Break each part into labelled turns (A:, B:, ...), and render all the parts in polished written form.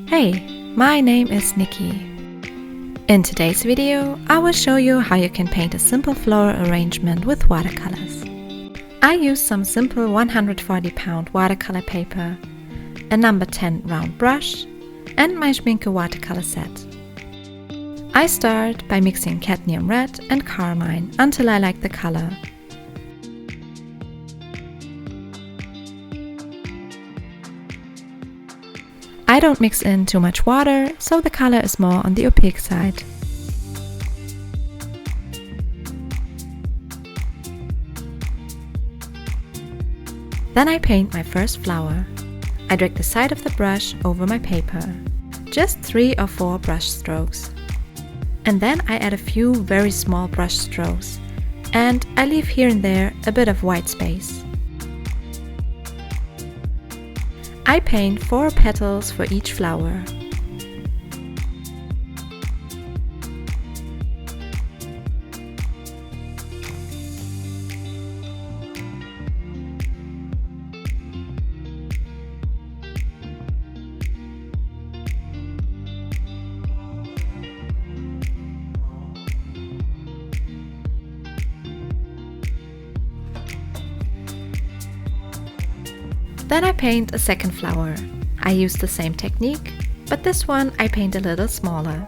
A: Hey, my name is Nikki. In today's video, I will show you how you can paint a simple floral arrangement with watercolors. I use some simple 140 pound watercolor paper, a number 10 round brush, and my Schminke watercolor set. I start by mixing cadmium red and carmine until I like the color. I don't mix in too much water, so the color is more on the opaque side. Then I paint my first flower. I drag the side of the brush over my paper. Just 3 or 4 brush strokes. And then I add a few very small brush strokes, and I leave here and there a bit of white space. I paint 4 petals for each flower. Then I paint a second flower. I use the same technique, but this one I paint a little smaller.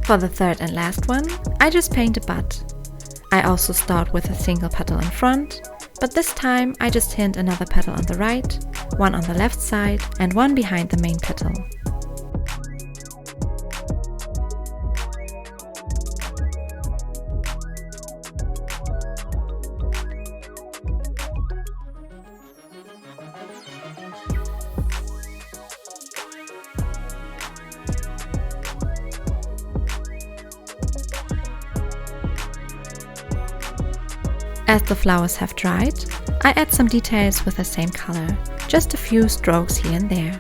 A: For the third and last one, I just paint a bud. I also start with a single petal in front, but this time I just hint another petal on the right, one on the left side and one behind the main petal. As the flowers have dried, I add some details with the same color, just a few strokes here and there.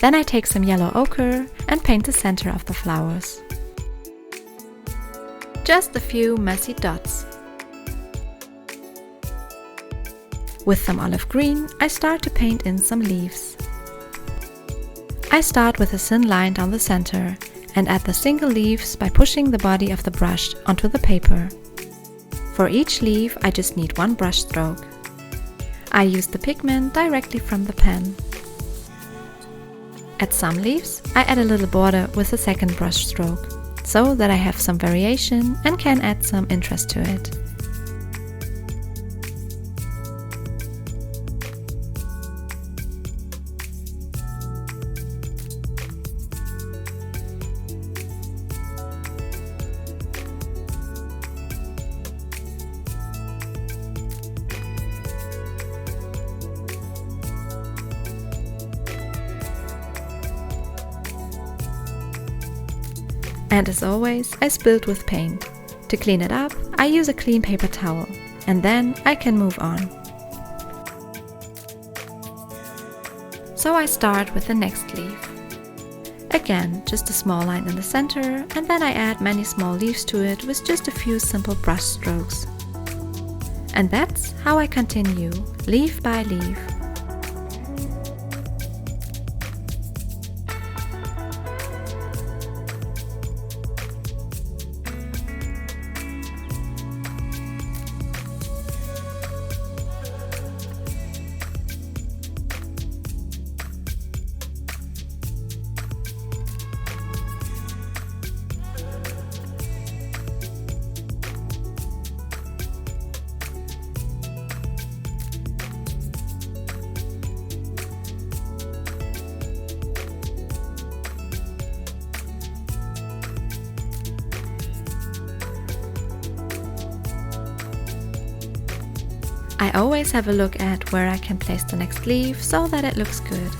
A: Then I take some yellow ochre and paint the center of the flowers. Just a few messy dots. With some olive green, I start to paint in some leaves. I start with a thin line down the center and add the single leaves by pushing the body of the brush onto the paper. For each leaf, I just need 1 brush stroke. I use the pigment directly from the pen. At some leaves, I add a little border with a second brush stroke, so that I have some variation and can add some interest to it. And as always, I spilled with paint. To clean it up, I use a clean paper towel, and then I can move on. So I start with the next leaf. Again, just a small line in the center, and then I add many small leaves to it with just a few simple brush strokes. And that's how I continue, leaf by leaf. I always have a look at where I can place the next leaf so that it looks good.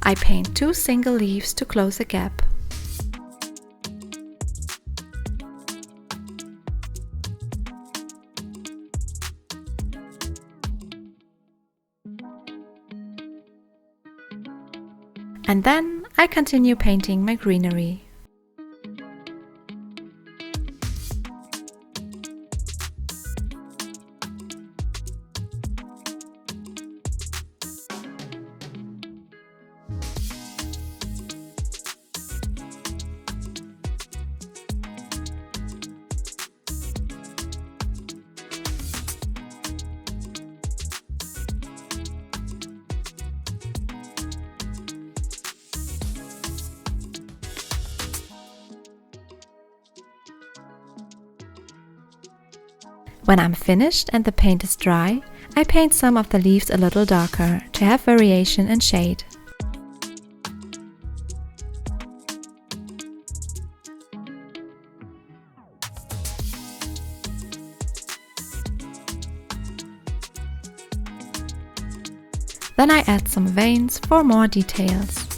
A: I paint 2 single leaves to close a gap. And then I continue painting my greenery. When I'm finished and the paint is dry, I paint some of the leaves a little darker to have variation in shade. Then I add some veins for more details.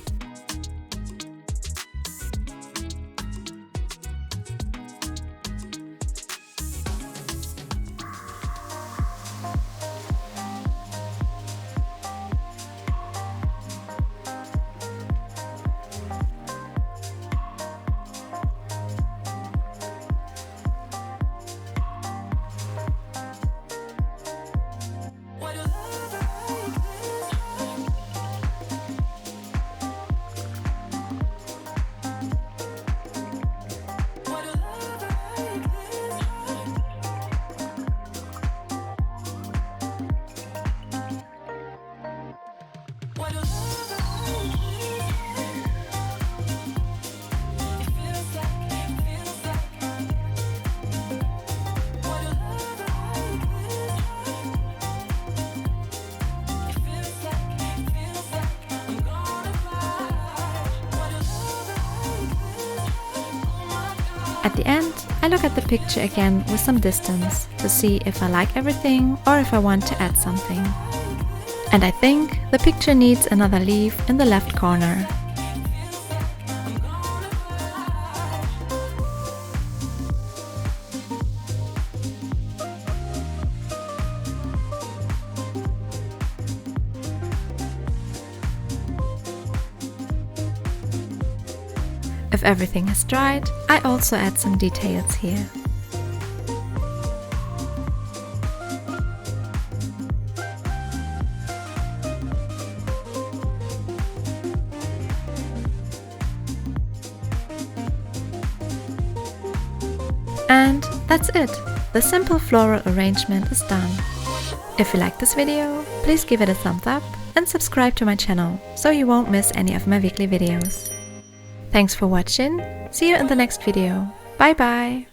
A: At the end, I look at the picture again with some distance to see if I like everything or if I want to add something. And I think the picture needs another leaf in the left corner. If everything is dried, I also add some details here. And that's it! The simple floral arrangement is done. If you like this video, please give it a thumbs up and subscribe to my channel so you won't miss any of my weekly videos. Thanks for watching, see you in the next video, bye bye!